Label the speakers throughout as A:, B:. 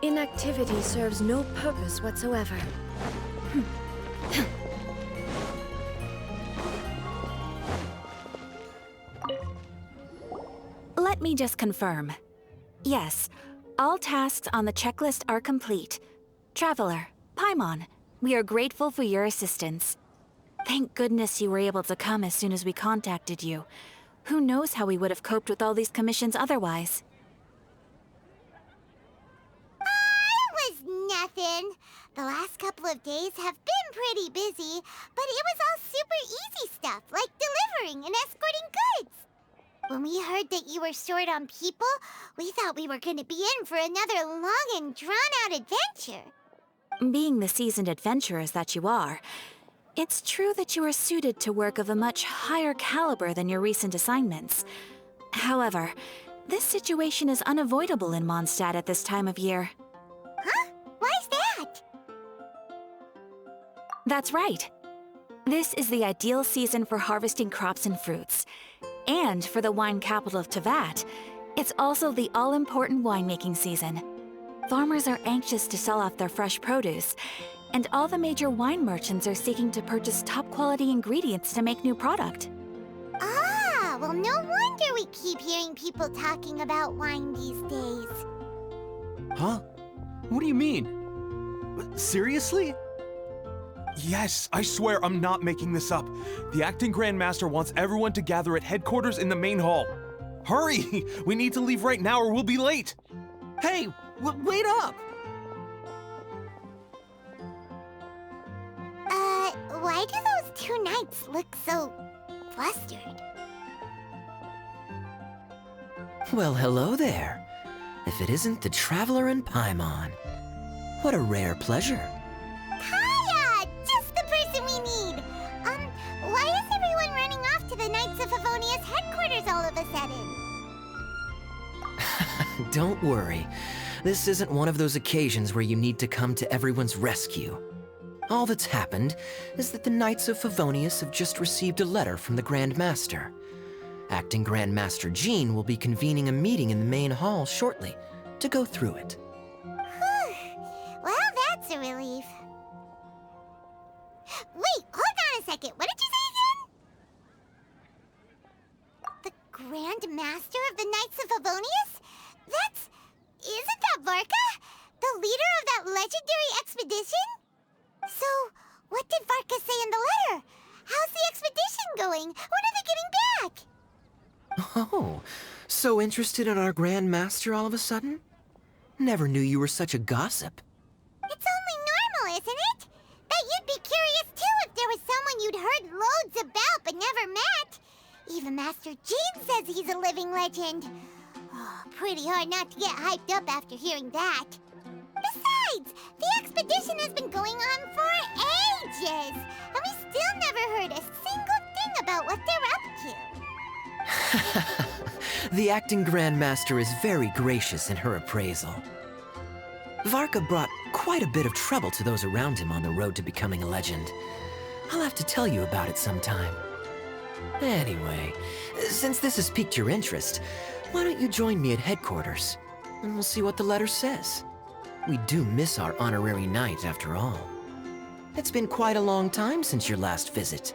A: Inactivity serves no purpose whatsoever.
B: Let me just confirm. Yes, all tasks on the checklist are complete. Traveler, Paimon, we are grateful for your assistance. Thank goodness you were able to come as soon as we contacted you. Who knows how we would have coped with all these commissions otherwise?
C: It was nothing. The last couple of days have been pretty busy, but it was all super easy stuff, like delivering and escorting goods. When we heard that you were short on people, we thought we were going to be in for another long and drawn-out adventure.
B: Being the seasoned adventurers that you are, it's true that you are suited to work of a much higher caliber than your recent assignments. However, this situation is unavoidable in Mondstadt at this time of year.
C: Huh? Why's that?
B: That's right. This is the ideal season for harvesting crops and fruits. And for the wine capital of Teyvat, it's also the all-important winemaking season. Farmers are anxious to sell off their fresh produce, and all the major wine merchants are seeking to purchase top-quality ingredients to make new product.
C: Ah, well, no wonder we keep hearing people talking about wine these days.
D: Huh? What do you mean? Seriously?
E: Yes, I swear I'm not making this up. The acting Grandmaster wants everyone to gather at headquarters in the main hall. Hurry! We need to leave right now or we'll be late!
D: Hey, wait up!
C: Why do those two knights look so flustered?
F: Well, hello there. If it isn't the Traveler and Paimon. What a rare pleasure.
C: Kaya! Just the person we need! Why is everyone running off to the Knights of Favonia's headquarters all of a sudden?
F: Don't worry. This isn't one of those occasions where you need to come to everyone's rescue. All that's happened is that the Knights of Favonius have just received a letter from the Grand Master. Acting Grand Master Jean will be convening a meeting in the main hall shortly to go through it.
C: Well, that's a relief. Wait, hold on a second. What did you say again? The Grand Master of the Knights of Favonius? Isn't that Varka? The leader of that legendary expedition? So, what did Varka say in the letter? How's the expedition going? When are they getting back?
F: Oh, so interested in our Grand Master all of a sudden? Never knew you were such a gossip.
C: It's only normal, isn't it? That you'd be curious too if there was someone you'd heard loads about but never met. Even Master Jean says he's a living legend. Oh, pretty hard not to get hyped up after hearing that. Besides, the expedition has been going on for ages, and we still never heard a single thing about what they're up to.
F: The acting Grand Master is very gracious in her appraisal. Varka brought quite a bit of trouble to those around him on the road to becoming a legend. I'll have to tell you about it sometime. Anyway, since this has piqued your interest, why don't you join me at headquarters, and we'll see what the letter says. We do miss our honorary knight, after all. It's been quite a long time since your last visit.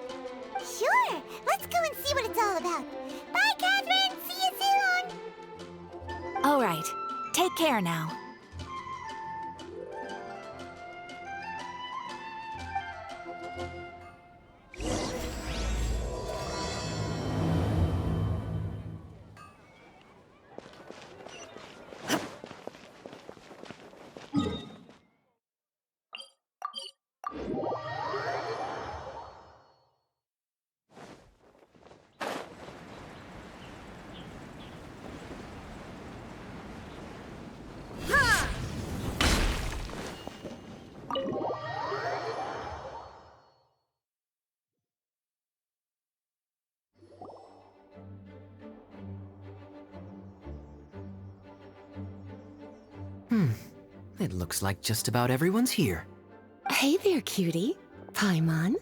C: Sure, let's go and see what it's all about. Bye, Catherine! See you soon!
B: All right, take care now.
F: It looks like just about everyone's here.
G: Hey there, cutie. Paimon.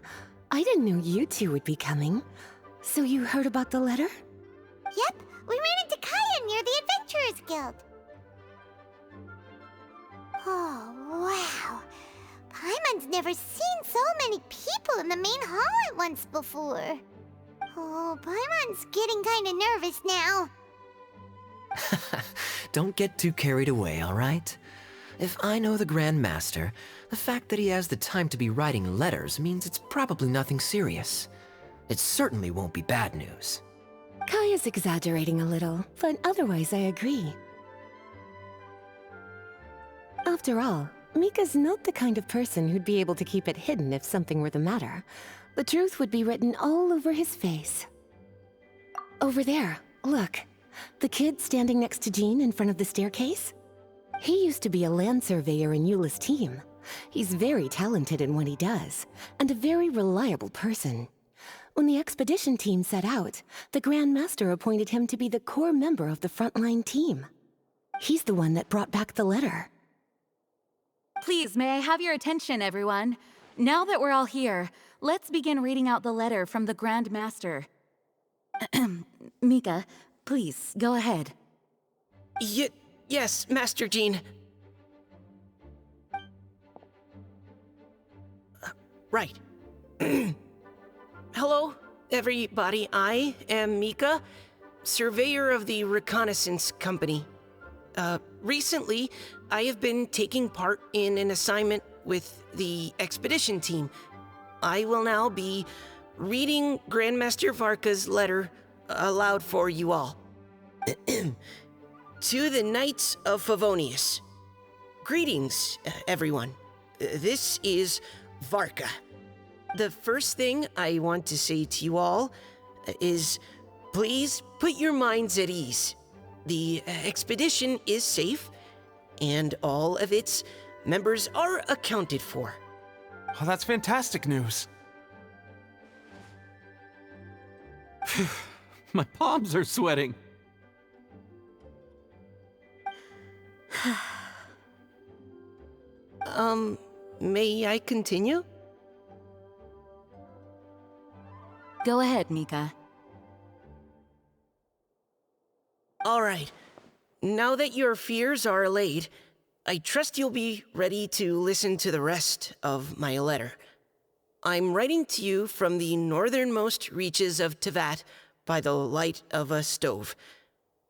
G: I didn't know you two would be coming. So you heard about the letter?
C: Yep, we ran into Kaya near the Adventurers Guild. Oh, wow. Paimon's never seen so many people in the main hall at once before. Oh, Paimon's getting kinda nervous now.
F: Don't get too carried away, all right? If I know the Grand Master, the fact that he has the time to be writing letters means it's probably nothing serious. It certainly won't be bad news.
G: Kaya's exaggerating a little, but otherwise I agree. After all, Mika's not the kind of person who'd be able to keep it hidden if something were the matter. The truth would be written all over his face. Over there, look. The kid standing next to Jean in front of the staircase? He used to be a land surveyor in Eula's team. He's very talented in what he does, and a very reliable person. When the expedition team set out, the Grand Master appointed him to be the core member of the frontline team. He's the one that brought back the letter.
B: Please, may I have your attention, everyone? Now that we're all here, let's begin reading out the letter from the Grand Master. Mika, please, go ahead.
F: Yes, Master Jean. Right. Hello, everybody. I am Mika, surveyor of the Reconnaissance Company. Recently, I have been taking part in an assignment with the expedition team. I will now be reading Grandmaster Varka's letter aloud for you all. To the Knights of Favonius. Greetings, everyone. This is Varka. The first thing I want to say to you all is please put your minds at ease. The expedition is safe, and all of its members are accounted for.
E: Oh, that's fantastic news. My palms are sweating.
F: May I continue?
B: Go ahead, Mika.
F: All right. Now that your fears are allayed, I trust you'll be ready to listen to the rest of my letter. I'm writing to you from the northernmost reaches of Tevat by the light of a stove.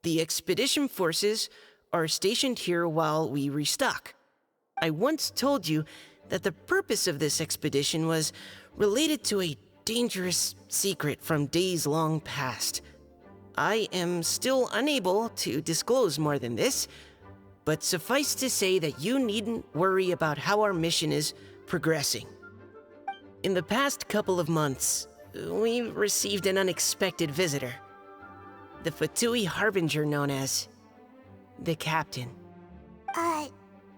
F: The expedition forces are stationed here while we restock. I once told you that the purpose of this expedition was related to a dangerous secret from days long past. I am still unable to disclose more than this, but suffice to say that you needn't worry about how our mission is progressing. In the past couple of months, we received an unexpected visitor. The Fatui Harbinger known as the Captain.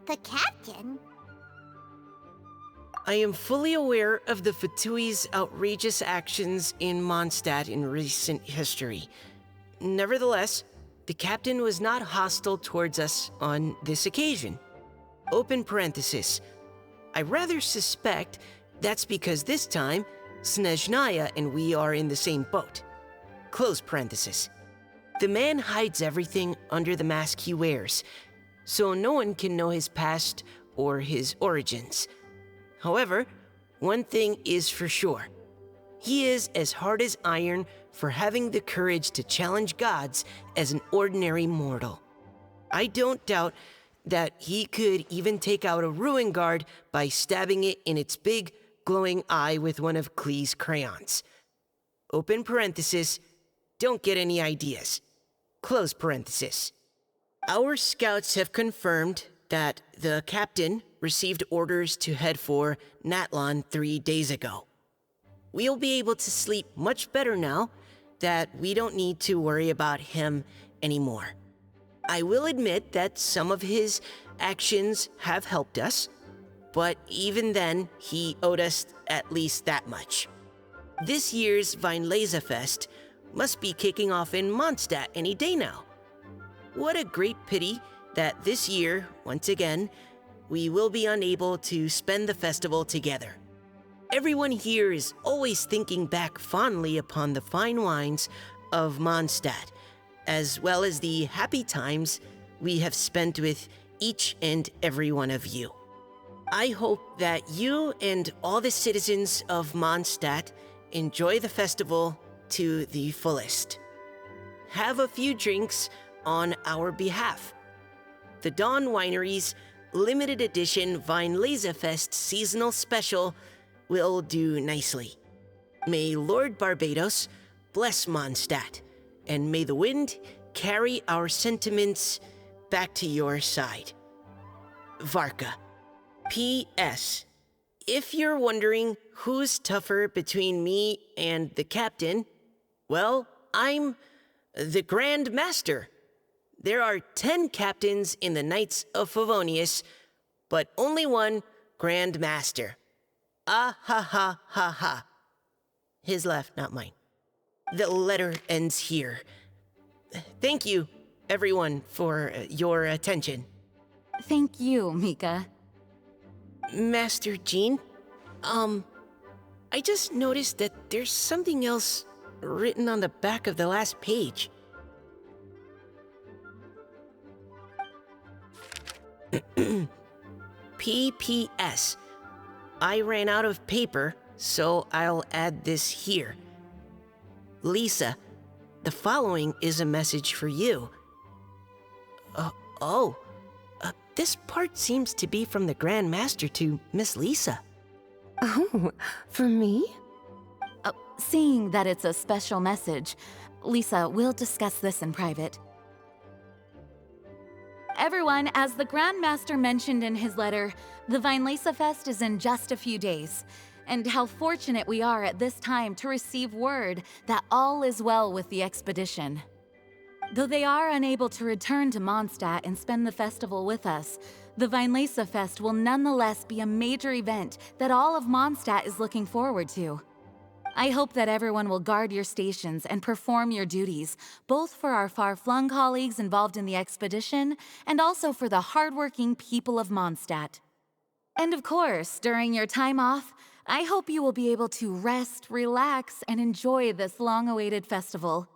C: The captain?
F: I am fully aware of the Fatui's outrageous actions in Mondstadt in recent history. Nevertheless, the captain was not hostile towards us on this occasion. Open parenthesis. I rather suspect that's because this time, Snezhnaya and we are in the same boat. Close parenthesis. The man hides everything under the mask he wears, so no one can know his past or his origins. However, one thing is for sure. He is as hard as iron for having the courage to challenge gods as an ordinary mortal. I don't doubt that he could even take out a ruin guard by stabbing it in its big, glowing eye with one of Klee's crayons. Open parenthesis, don't get any ideas. Close parenthesis. Our scouts have confirmed that the captain received orders to head for Natlan 3 days ago. We'll be able to sleep much better now that we don't need to worry about him anymore. I will admit that some of his actions have helped us, but even then, he owed us at least that much. This year's Weinlesefest must be kicking off in Mondstadt any day now. What a great pity that this year, once again, we will be unable to spend the festival together. Everyone here is always thinking back fondly upon the fine wines of Mondstadt, as well as the happy times we have spent with each and every one of you. I hope that you and all the citizens of Mondstadt enjoy the festival to the fullest. Have a few drinks on our behalf. The Dawn Winery's limited edition Weinlesefest seasonal special will do nicely. May Lord Barbados bless Mondstadt, and may the wind carry our sentiments back to your side. Varka. P.S. If you're wondering who's tougher between me and the captain, well, I'm the Grand Master. There are 10 captains in the Knights of Favonius, but only one Grand Master. Ah ha ha ha ha. His laugh, not mine. The letter ends here. Thank you, everyone, for your attention.
B: Thank you, Mika.
F: Master Jean, I just noticed that there's something else written on the back of the last page. PPS. I ran out of paper, so I'll add this here. Lisa, the following is a message for you. This part seems to be from the Grand Master to Miss Lisa.
G: Oh, for me?
B: Seeing that it's a special message, Lisa, we'll discuss this in private. Everyone, as the Grand Master mentioned in his letter, the Weinlesefest is in just a few days. And how fortunate we are at this time to receive word that all is well with the expedition. Though they are unable to return to Mondstadt and spend the festival with us, the Weinlesefest will nonetheless be a major event that all of Mondstadt is looking forward to. I hope that everyone will guard your stations and perform your duties, both for our far-flung colleagues involved in the expedition and also for the hardworking people of Mondstadt. And of course, during your time off, I hope you will be able to rest, relax, and enjoy this long-awaited festival.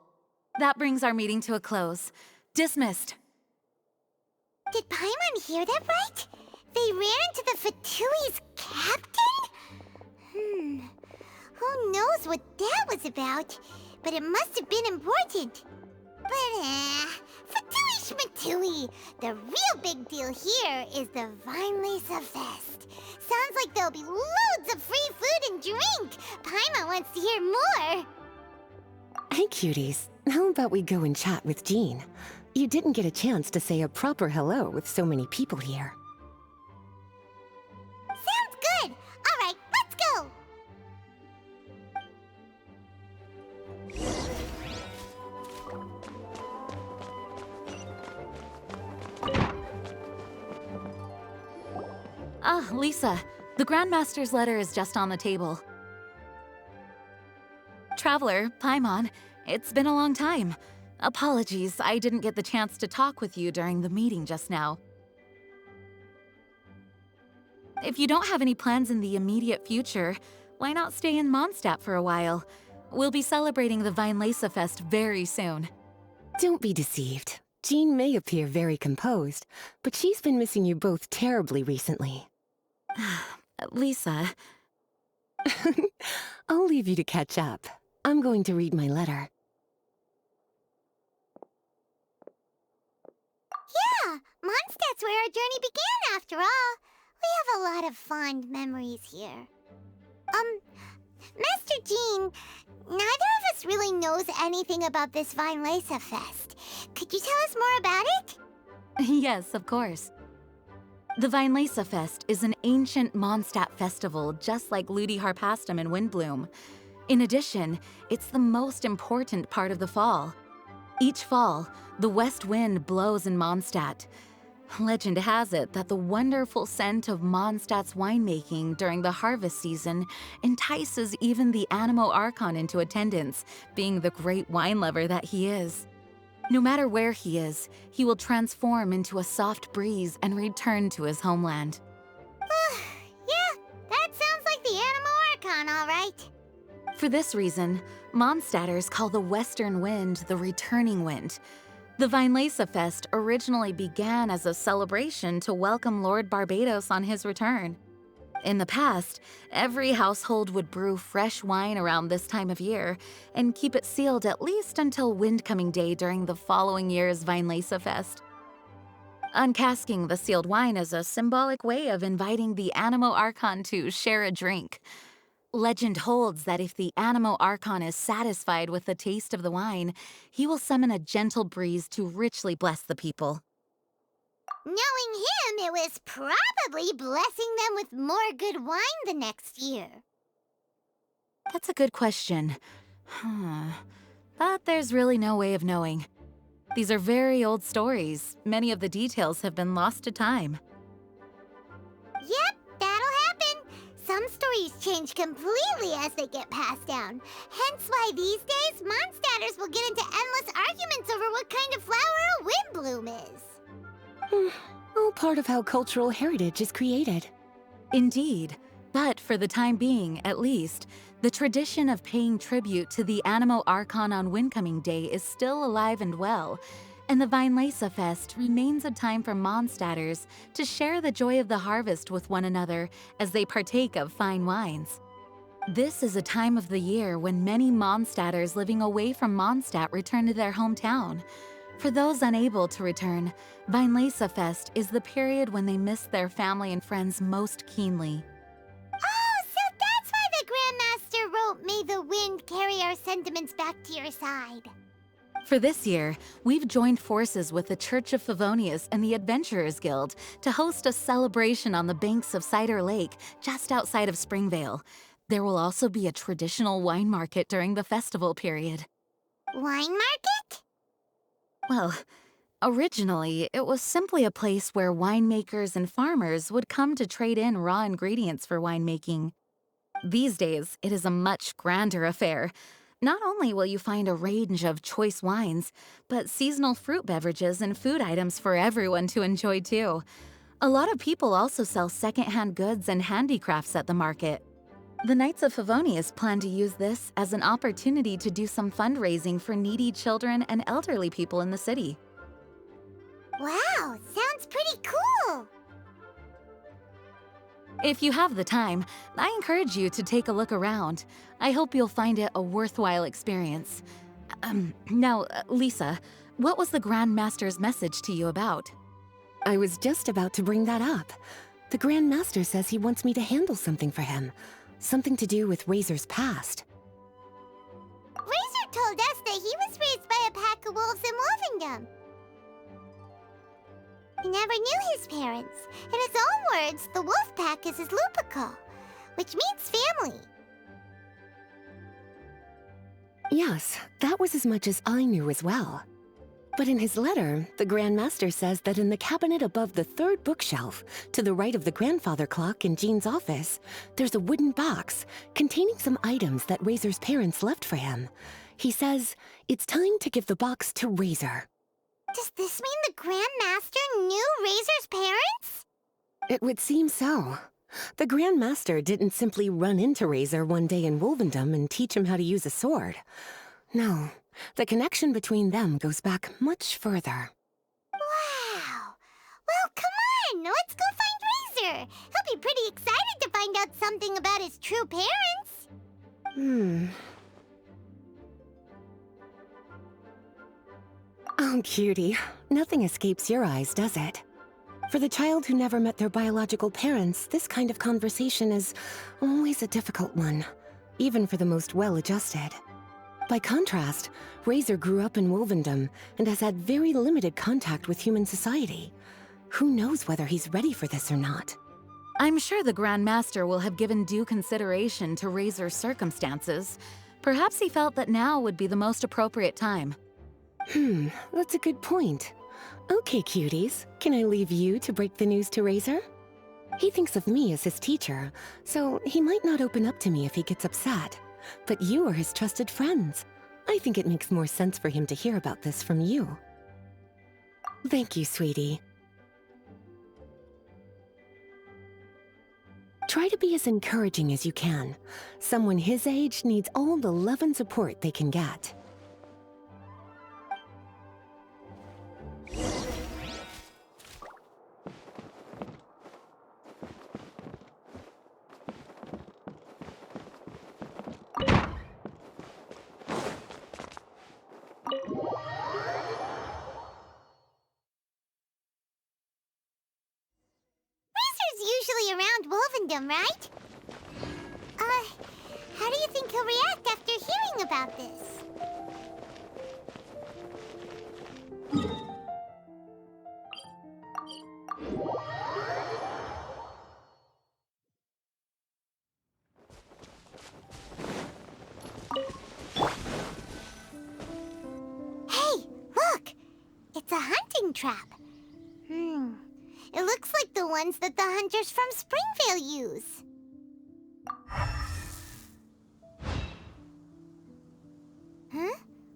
B: That brings our meeting to a close. Dismissed.
C: Did Paimon hear that right? They ran into the Fatui's captain? Who knows what that was about? But it must have been important. But, Fatui Schmatui! The real big deal here is the Weinlesefest. Sounds like there'll be loads of free food and drink. Paimon wants to hear more.
G: Hey, cuties. How about we go and chat with Jean? You didn't get a chance to say a proper hello with so many people here.
C: Sounds good. All right, let's go.
B: Ah, Lisa, the Grandmaster's letter is just on the table. Traveler, Paimon, it's been a long time. Apologies, I didn't get the chance to talk with you during the meeting just now. If you don't have any plans in the immediate future, why not stay in Mondstadt for a while? We'll be celebrating the Weinlesefest very soon.
G: Don't be deceived. Jean may appear very composed, but she's been missing you both terribly recently.
B: Lisa...
G: I'll leave you to catch up. I'm going to read my letter.
C: Yeah, Mondstadt's where our journey began after all. We have a lot of fond memories here. Master Jean, neither of us really knows anything about this Weinlesefest. Could you tell us more about it?
B: Yes, of course. The Weinlesefest is an ancient Mondstadt festival just like Ludi Harpastum and Windbloom. In addition, it's the most important part of the fall. Each fall, the west wind blows in Mondstadt. Legend has it that the wonderful scent of Mondstadt's winemaking during the harvest season entices even the Animo Archon into attendance, being the great wine lover that he is. No matter where he is, he will transform into a soft breeze and return to his homeland.
C: Yeah, that sounds like the Animo Archon, all right.
B: For this reason, Mondstadters call the western wind the returning wind. The Vinelasa Fest originally began as a celebration to welcome Lord Barbados on his return. In the past, every household would brew fresh wine around this time of year and keep it sealed at least until Windcoming Day during the following year's Vinelasa Fest. Uncasking the sealed wine is a symbolic way of inviting the Animo Archon to share a drink. Legend holds that if the Animo Archon is satisfied with the taste of the wine, he will summon a gentle breeze to richly bless the people.
C: Knowing him, it was probably blessing them with more good wine the next year.
B: That's a good question. But there's really no way of knowing. These are very old stories. Many of the details have been lost to time.
C: Yep, that'll happen. Some stories change completely as they get passed down. Hence why these days, Mondstadters will get into endless arguments over what kind of flower a windbloom is.
G: All part of how cultural heritage is created.
B: Indeed. But for the time being, at least, the tradition of paying tribute to the Animo Archon on Windcoming Day is still alive and well, and the Vinelasa Fest remains a time for Mondstadters to share the joy of the harvest with one another as they partake of fine wines. This is a time of the year when many Mondstadters living away from Mondstadt return to their hometown. For those unable to return, Vinelasa Fest is the period when they miss their family and friends most keenly.
C: Oh, so that's why the Grandmaster wrote, "May the wind carry our sentiments back to your side."
B: For this year, we've joined forces with the Church of Favonius and the Adventurers Guild to host a celebration on the banks of Cider Lake, just outside of Springvale. There will also be a traditional wine market during the festival period.
C: Wine market?
B: Well, originally, it was simply a place where winemakers and farmers would come to trade in raw ingredients for winemaking. These days, it is a much grander affair. Not only will you find a range of choice wines, but seasonal fruit beverages and food items for everyone to enjoy too. A lot of people also sell secondhand goods and handicrafts at the market. The Knights of Favonius plan to use this as an opportunity to do some fundraising for needy children and elderly people in the city.
C: Wow, sounds pretty cool.
B: If you have the time, I encourage you to take a look around. I hope you'll find it a worthwhile experience. Now, Lisa, what was the Grand Master's message to you about?
G: I was just about to bring that up. The Grand Master says he wants me to handle something for him. Something to do with Razor's past.
C: Razor told us that he was raised by a pack of wolves in Wolvendom. He never knew his parents. In his own words, the wolf pack is his lupical, which means family.
G: Yes, that was as much as I knew as well. But in his letter, the Grand Master says that in the cabinet above the third bookshelf, to the right of the grandfather clock in Jean's office, there's a wooden box containing some items that Razor's parents left for him. He says it's time to give the box to Razor.
C: Does this mean the Grand Master knew Razor's parents?
G: It would seem so. The Grand Master didn't simply run into Razor one day in Wolvendom and teach him how to use a sword. No, the connection between them goes back much further.
C: Wow! Well, come on! Let's go find Razor! He'll be pretty excited to find out something about his true parents.
G: Oh, cutie. Nothing escapes your eyes, does it? For the child who never met their biological parents, this kind of conversation is always a difficult one, even for the most well-adjusted. By contrast, Razor grew up in Wolvendom and has had very limited contact with human society. Who knows whether he's ready for this or not?
B: I'm sure the Grand Master will have given due consideration to Razor's circumstances. Perhaps he felt that now would be the most appropriate time.
G: That's a good point. Okay, cuties, can I leave you to break the news to Razor? He thinks of me as his teacher, so he might not open up to me if he gets upset. But you are his trusted friends. I think it makes more sense for him to hear about this from you. Thank you, sweetie. Try to be as encouraging as you can. Someone his age needs all the love and support they can get.
C: Wolvendom, right? How do you think he'll react after hearing about this? Hey, look! It's a hunting trap. It looks like the ones that the hunters from Springvale use. Huh?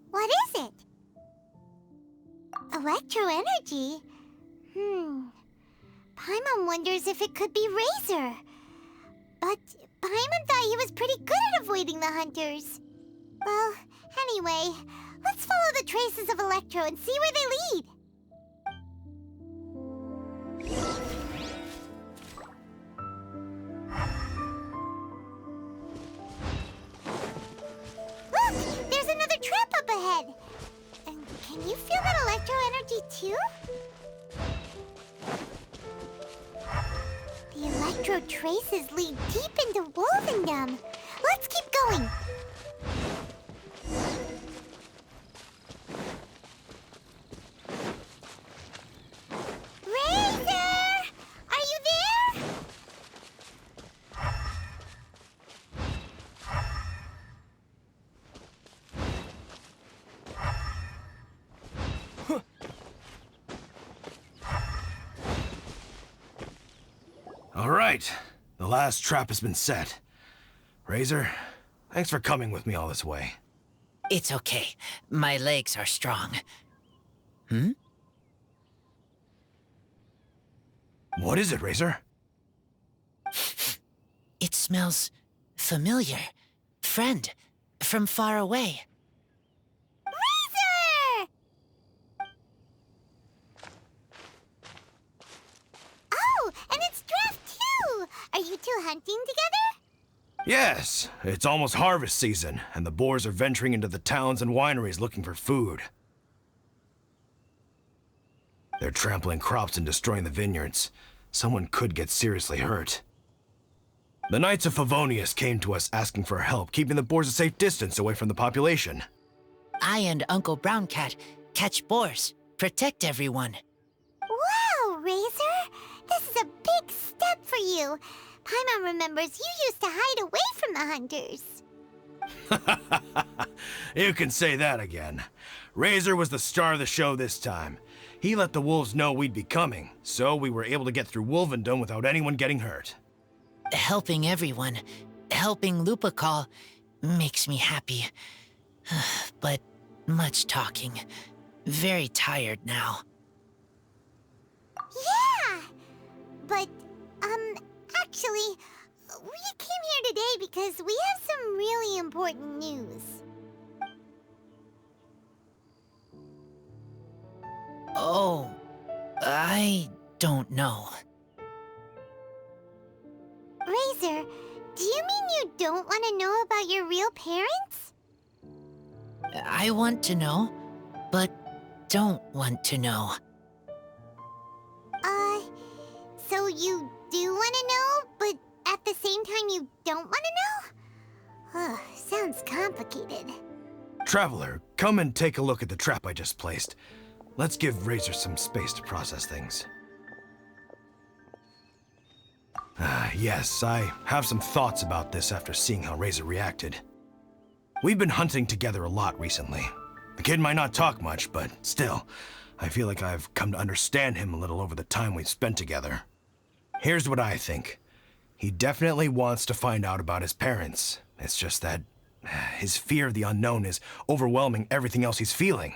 C: What is it? Electro energy? Paimon wonders if it could be Razor. But Paimon thought he was pretty good at avoiding the hunters. Well, anyway, let's follow the traces of Electro and see where they lead. Look! There's another trap up ahead! And can you feel that electro energy too? The electro traces lead deep into Wolvendom. Let's keep going! Razor! Are you there?
H: All right, the last trap has been set. Razor, thanks for coming with me all this way.
F: It's okay. My legs are strong. Hmm?
H: What is it, Razor?
F: It smells familiar. Friend, from far away.
C: Razor! Oh, and it's Draft too! Are you two hunting together?
H: Yes, it's almost harvest season, and the boars are venturing into the towns and wineries looking for food. They're trampling crops and destroying the vineyards. Someone could get seriously hurt. The Knights of Favonius came to us asking for help keeping the boars a safe distance away from the population.
F: I and Uncle Brown Cat catch boars, protect everyone.
C: Wow, Razor! This is a big step for you. Paimon remembers you used to hide away from the hunters.
H: You can say that again. Razor was the star of the show this time. He let the wolves know we'd be coming, so we were able to get through Wolvendom without anyone getting hurt.
F: Helping everyone, helping Lupical, makes me happy. But much talking. Very tired now.
C: Yeah! But, actually, we came here today because we have some really important news.
F: Oh, I don't know.
C: Razor, do you mean you don't want to know about your real parents?
F: I want to know, but don't want to know.
C: So you do want to know, but at the same time you don't want to know? Sounds complicated.
H: Traveler, come and take a look at the trap I just placed. Let's give Razor some space to process things. Yes, I have some thoughts about this after seeing how Razor reacted. We've been hunting together a lot recently. The kid might not talk much, but still, I feel like I've come to understand him a little over the time we've spent together. Here's what I think. He definitely wants to find out about his parents. It's just that his fear of the unknown is overwhelming everything else he's feeling.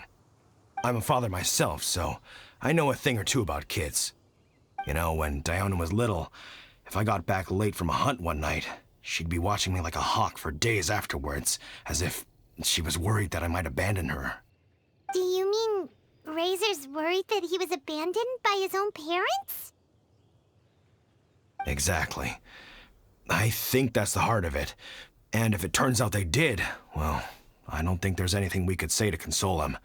H: I'm a father myself, so I know a thing or two about kids. You know, when Diana was little, if I got back late from a hunt one night, she'd be watching me like a hawk for days afterwards, as if she was worried that I might abandon her.
C: Do you mean Razor's worried that he was abandoned by his own parents?
H: Exactly. I think that's the heart of it. And if it turns out they did, well, I don't think there's anything we could say to console him.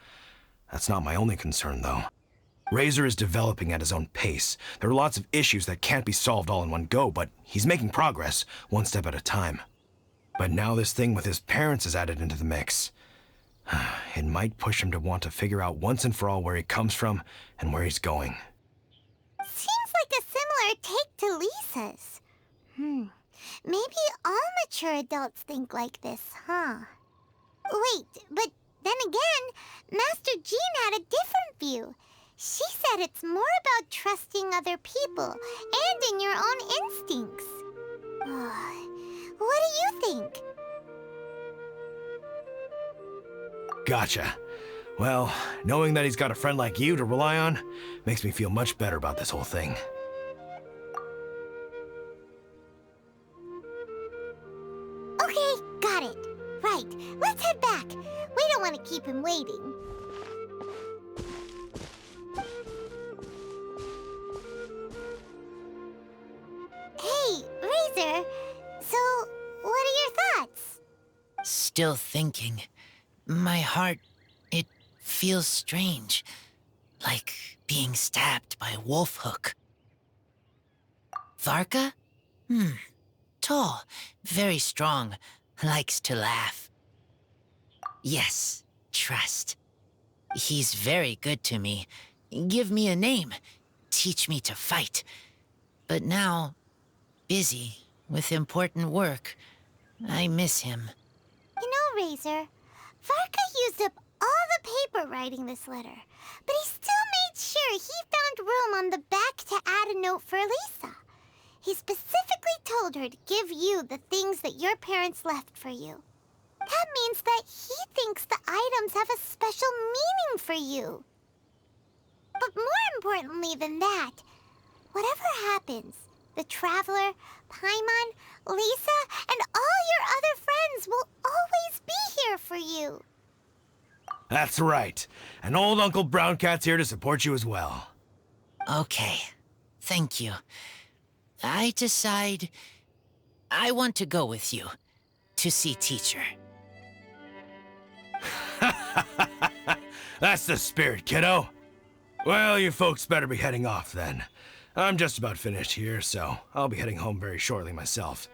H: That's not my only concern, though. Razor is developing at his own pace. There are lots of issues that can't be solved all in one go, but he's making progress, one step at a time. But now this thing with his parents is added into the mix. It might push him to want to figure out once and for all where he comes from and where he's going.
C: Seems like a similar take to Lisa's. Maybe all mature adults think like this, huh? Wait, but then again, Master Jean had a different view. She said it's more about trusting other people and in your own instincts. What do you think?
H: Gotcha. Well, knowing that he's got a friend like you to rely on makes me feel much better about this whole thing.
C: Okay, got it. Right, let's head back. We don't want to keep him waiting. Hey, Razor. So, what are your thoughts?
I: Still thinking. My heart, it feels strange. Like being stabbed by a wolf hook. Varka? Tall, very strong, likes to laugh. Yes, trust. He's very good to me. Give me a name, teach me to fight. But now, busy with important work, I miss him.
C: You know, Razor, Varka used up all the paper writing this letter, but he still made sure he found room on the back to add a note for Lisa. He specifically told her to give you the things that your parents left for you. That means that he thinks the items have a special meaning for you. But more importantly than that, whatever happens, the Traveler, Paimon, Lisa, and all your other friends will always be here for you.
H: That's right. And old Uncle Brown Cat's here to support you as well.
I: Okay, thank you. I decide I want to go with you to see teacher.
H: That's the spirit, kiddo. Well, you folks better be heading off then. I'm just about finished here, so I'll be heading home very shortly myself.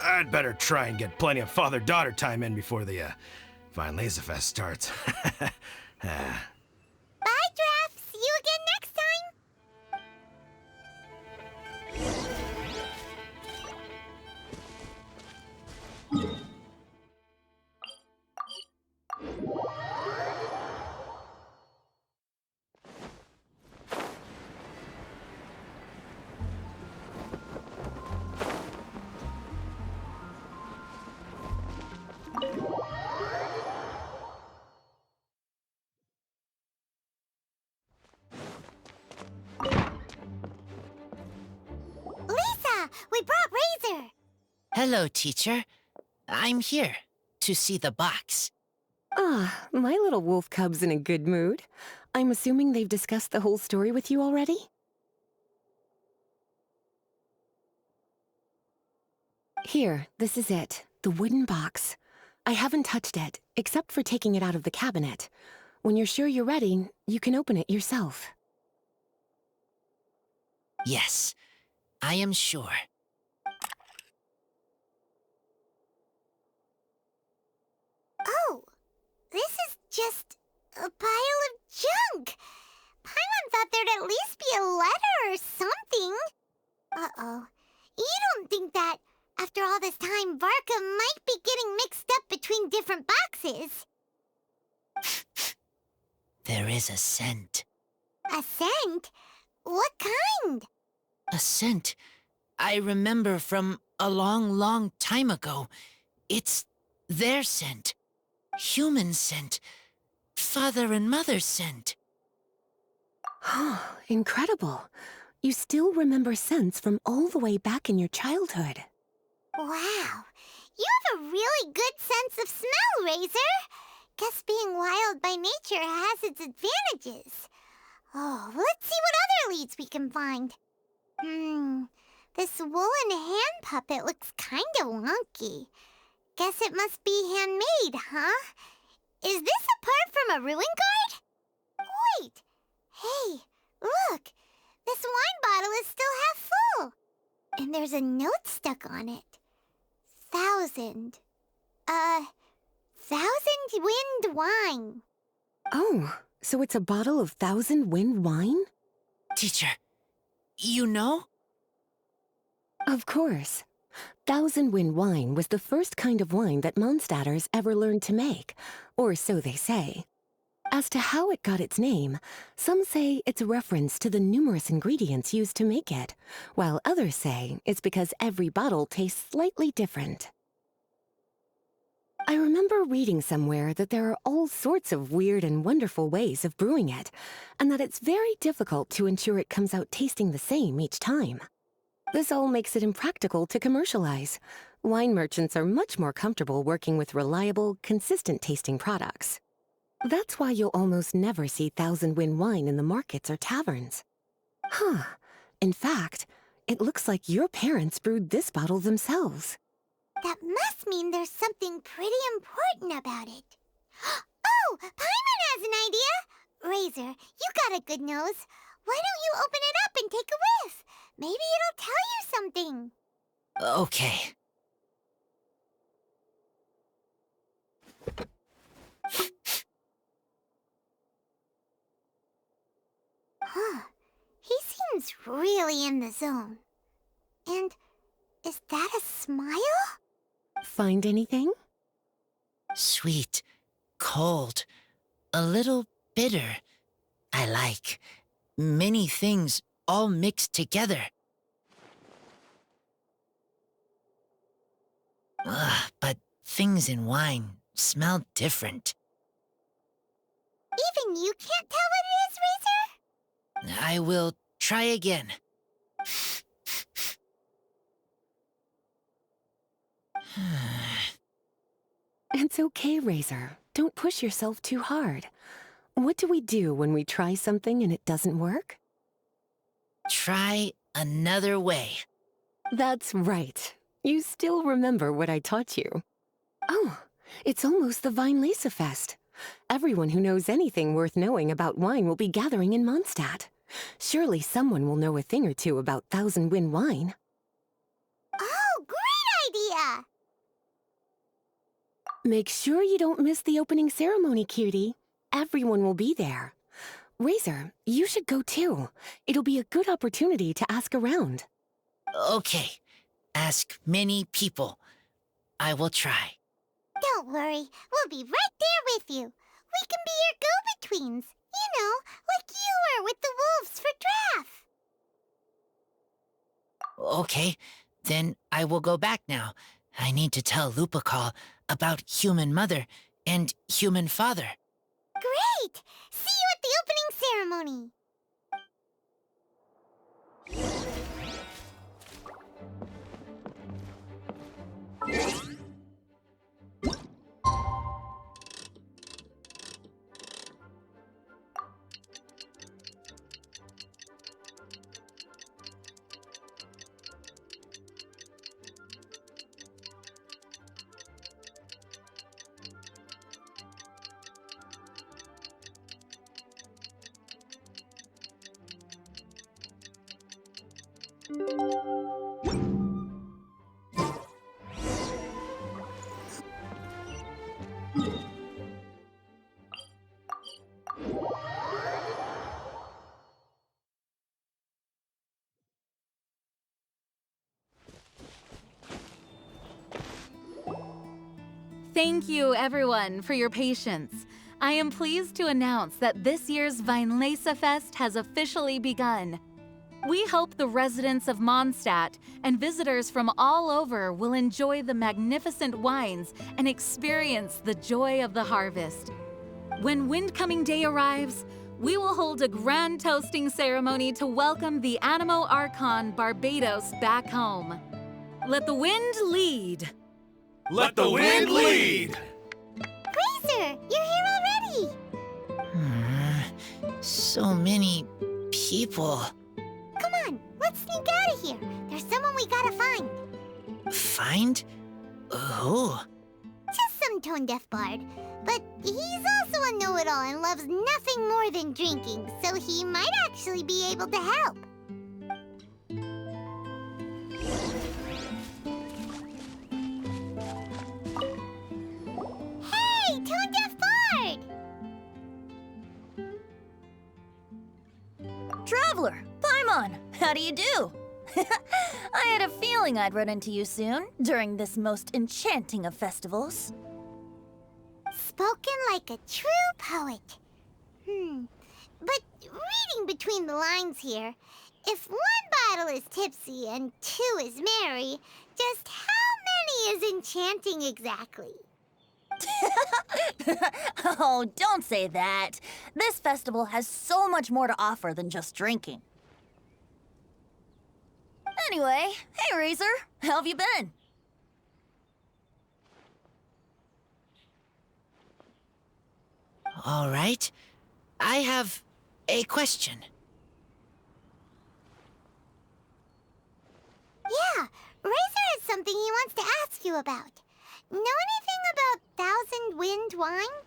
H: I'd better try and get plenty of father-daughter time in before the Fine Laser Fest starts.
C: Bye, Draf. See you again next time. Lisa, we brought Razor.
I: Hello, teacher. I'm here to see the box.
G: Ah, my little wolf cub's in a good mood. I'm assuming they've discussed the whole story with you already? Here, this is it. The wooden box. I haven't touched it, except for taking it out of the cabinet. When you're sure you're ready, you can open it yourself.
I: Yes, I am sure.
C: Oh, this is just a pile of junk. Paimon thought there'd at least be a letter or something. Uh-oh. You don't think that, after all this time, Varka might be getting mixed up between different boxes?
I: There is a scent.
C: A scent? What kind?
I: A scent I remember from a long, long time ago. It's their scent. Human scent. Father and mother scent.
G: Incredible. You still remember scents from all the way back in your childhood.
C: Wow. You have a really good sense of smell, Razor. Guess being wild by nature has its advantages. Oh, let's see what other leads we can find. This woolen hand puppet looks kinda wonky. Guess it must be handmade, huh? Is this a part from a ruin guard? Wait, Hey, look! This wine bottle is still half full! And there's a note stuck on it. 1,000. 1,000 wind wine.
G: Oh, so it's a bottle of 1,000 wind wine?
I: Teacher, you know?
G: Of course. 1,000 wind wine was the first kind of wine that Mondstadters ever learned to make, or so they say. As to how it got its name, some say it's a reference to the numerous ingredients used to make it, while others say it's because every bottle tastes slightly different. I remember reading somewhere that there are all sorts of weird and wonderful ways of brewing it, and that it's very difficult to ensure it comes out tasting the same each time. This all makes it impractical to commercialize. Wine merchants are much more comfortable working with reliable, consistent-tasting products. That's why you'll almost never see 1,000 wind wine in the markets or taverns. Huh. In fact, it looks like your parents brewed this bottle themselves.
C: That must mean there's something pretty important about it. Oh, Paimon has an idea! Razor, you got a good nose. Why don't you open it up and take a whiff? Maybe it'll tell you something.
I: Okay.
C: Huh. He seems really in the zone. And is that a smile?
G: Find anything?
I: Sweet, cold, a little bitter. I like many things all mixed together. But things in wine smell different.
C: Even you can't tell what it is, Razor?
I: I will try again.
G: It's okay, Razor. Don't push yourself too hard. What do we do when we try something and it doesn't work?
I: Try another way.
G: That's right. You still remember what I taught you. Oh, it's almost the Weinlese Fest. Everyone who knows anything worth knowing about wine will be gathering in Mondstadt. Surely someone will know a thing or two about 1,000 wind wine.
C: Oh, great idea!
G: Make sure you don't miss the opening ceremony, cutie. Everyone will be there. Razor, you should go too. It'll be a good opportunity to ask around.
I: Okay. Ask many people. I will try.
C: Don't worry, we'll be right there with you. We can be your go-betweens. You know, like you were with the wolves for Draff.
I: Okay, then I will go back now. I need to tell Lupacol about Human Mother and Human Father.
C: Great! See you at the opening ceremony.
J: Thank you, everyone, for your patience. I am pleased to announce that this year's Weinlese Fest has officially begun. We hope the residents of Mondstadt and visitors from all over will enjoy the magnificent wines and experience the joy of the harvest. When Windcoming Day arrives, we will hold a grand toasting ceremony to welcome the Animo Archon Barbados back home. Let the wind lead.
E: Let the wind lead!
C: Razor, you're here already.
I: So many people.
C: Come on, let's sneak out of here. There's someone we gotta find.
I: Find? Who?
C: Just welcome, Tone-Deaf Bard. But he's also a know-it-all and loves nothing more than drinking, so he might actually be able to help. Hey, Tone-Deaf Bard!
K: Traveler, Paimon, how do you do? I had a feeling I'd run into you soon, during this most enchanting of festivals.
C: Spoken like a true poet. But reading between the lines here, if one bottle is tipsy and two is merry, just how many is enchanting exactly?
K: Oh, don't say that. This festival has so much more to offer than just drinking. Anyway, hey Razor, how have you been?
I: All right. I have a question.
C: Yeah, Razor has something he wants to ask you about. Know anything about Thousand Wind wine?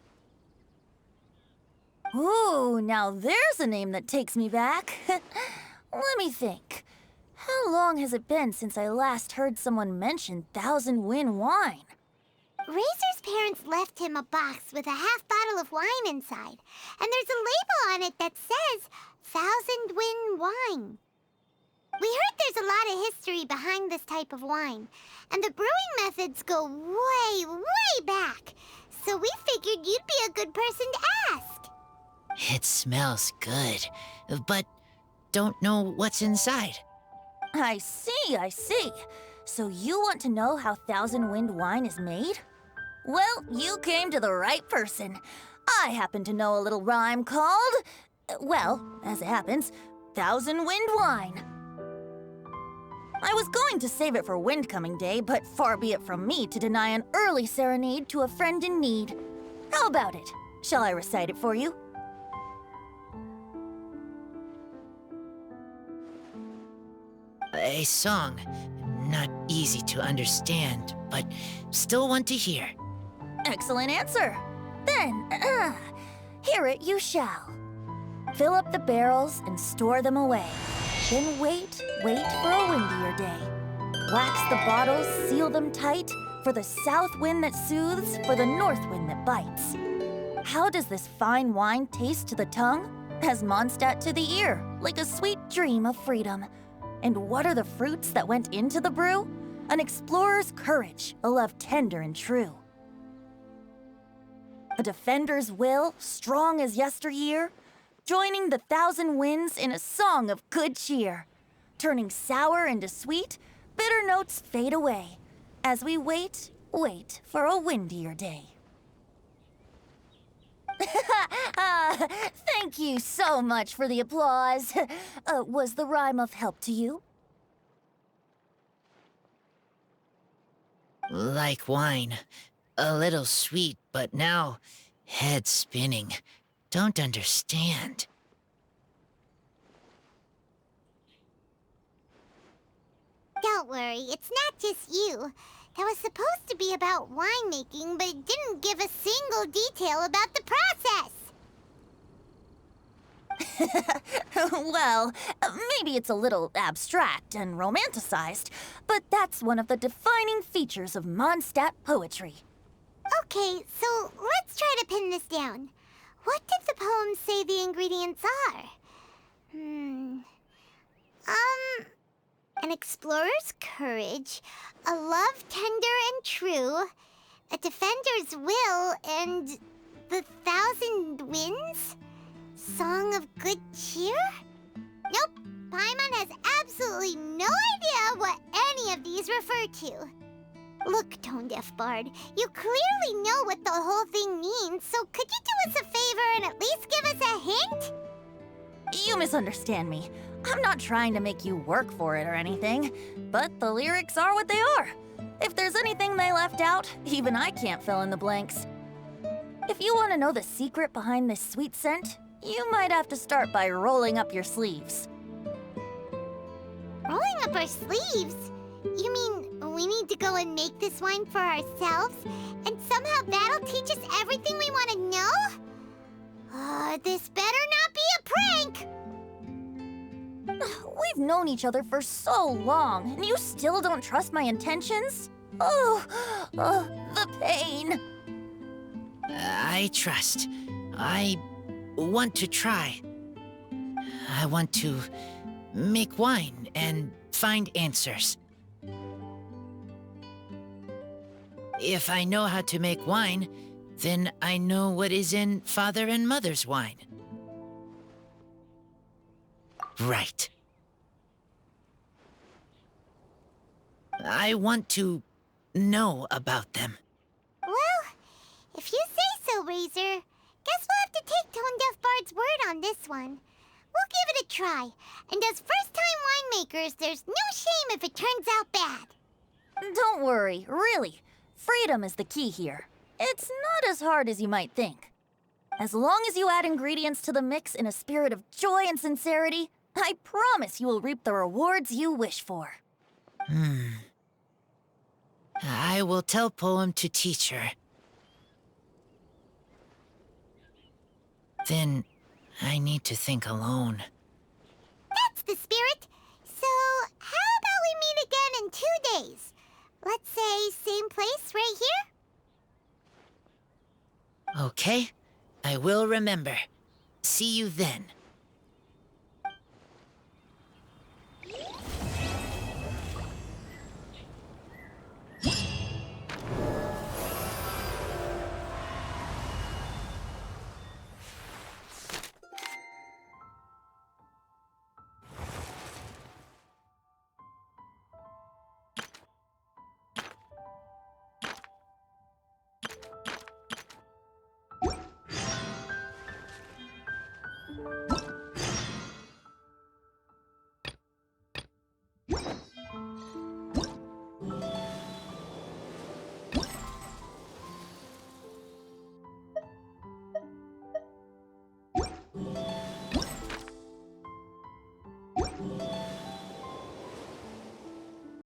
K: Ooh, now there's a name that takes me back. Let me think. How long has it been since I last heard someone mention Thousand Wind wine?
C: Razor's parents left him a box with a half bottle of wine inside, and there's a label on it that says Thousand Wind wine. We heard there's a lot of history behind this type of wine, and the brewing methods go way, way back. So we figured you'd be a good person to ask.
I: It smells good, but don't know what's inside.
K: I see. So you want to know how Thousand Wind wine is made? Well, you came to the right person. I happen to know a little rhyme called, well, as it happens, Thousand Wind wine. I was going to save it for Windcoming Day, but far be it from me to deny an early serenade to a friend in need. How about it? Shall I recite it for you?
I: A song. Not easy to understand, but still want to hear.
K: Excellent answer. Then, hear it you shall. Fill up the barrels and store them away. Then wait for a windier day. Wax the bottles, seal them tight, for the south wind that soothes, for the north wind that bites. How does this fine wine taste to the tongue? As Mondstadt to the ear, like a sweet dream of freedom. And what are the fruits that went into the brew? An explorer's courage, a love tender and true. A defender's will, strong as yesteryear, joining the thousand winds in a song of good cheer. Turning sour into sweet, bitter notes fade away, as we wait for a windier day. Thank you so much for the applause. Was the rhyme of help to you?
I: Like wine. A little sweet, but now head spinning. Don't understand.
C: Don't worry, it's not just you. That was supposed to be about winemaking, but it didn't give a single detail about the process.
K: Well, maybe it's a little abstract and romanticized, but that's one of the defining features of Mondstadt poetry.
C: Okay, so let's try to pin this down. What did the poem say the ingredients are? An explorer's courage, a love tender and true, a defender's will, and the thousand winds? Song of good cheer? Nope, Paimon has absolutely no idea what any of these refer to. Look, Tone-Deaf Bard, you clearly know what the whole thing means, so could you do us a favor and at least give us a hint?
K: You misunderstand me. I'm not trying to make you work for it or anything, but the lyrics are what they are. If there's anything they left out, even I can't fill in the blanks. If you want to know the secret behind this sweet scent, you might have to start by rolling up your sleeves.
C: Rolling up our sleeves? You mean we need to go and make this wine for ourselves, and somehow that'll teach us everything we want to know? This better not be a prank!
K: We've known each other for so long, and you still don't trust my intentions? Oh, the pain.
I: I trust. I want to try. I want to make wine and find answers. If I know how to make wine, then I know what is in Father and Mother's wine. Right. I want to know about them.
C: Well, if you say so, Razor, guess we'll have to take Tone Deaf Bard's word on this one. We'll give it a try, and as first-time winemakers, there's no shame if it turns out bad.
K: Don't worry, really. Freedom is the key here. It's not as hard as you might think. As long as you add ingredients to the mix in a spirit of joy and sincerity, I promise you will reap the rewards you wish for.
I: I will tell Poem to teach her. Then I need to think alone.
C: That's the spirit. So, how about we meet again in 2 days? Let's say same place right here?
I: Okay, I will remember. See you then.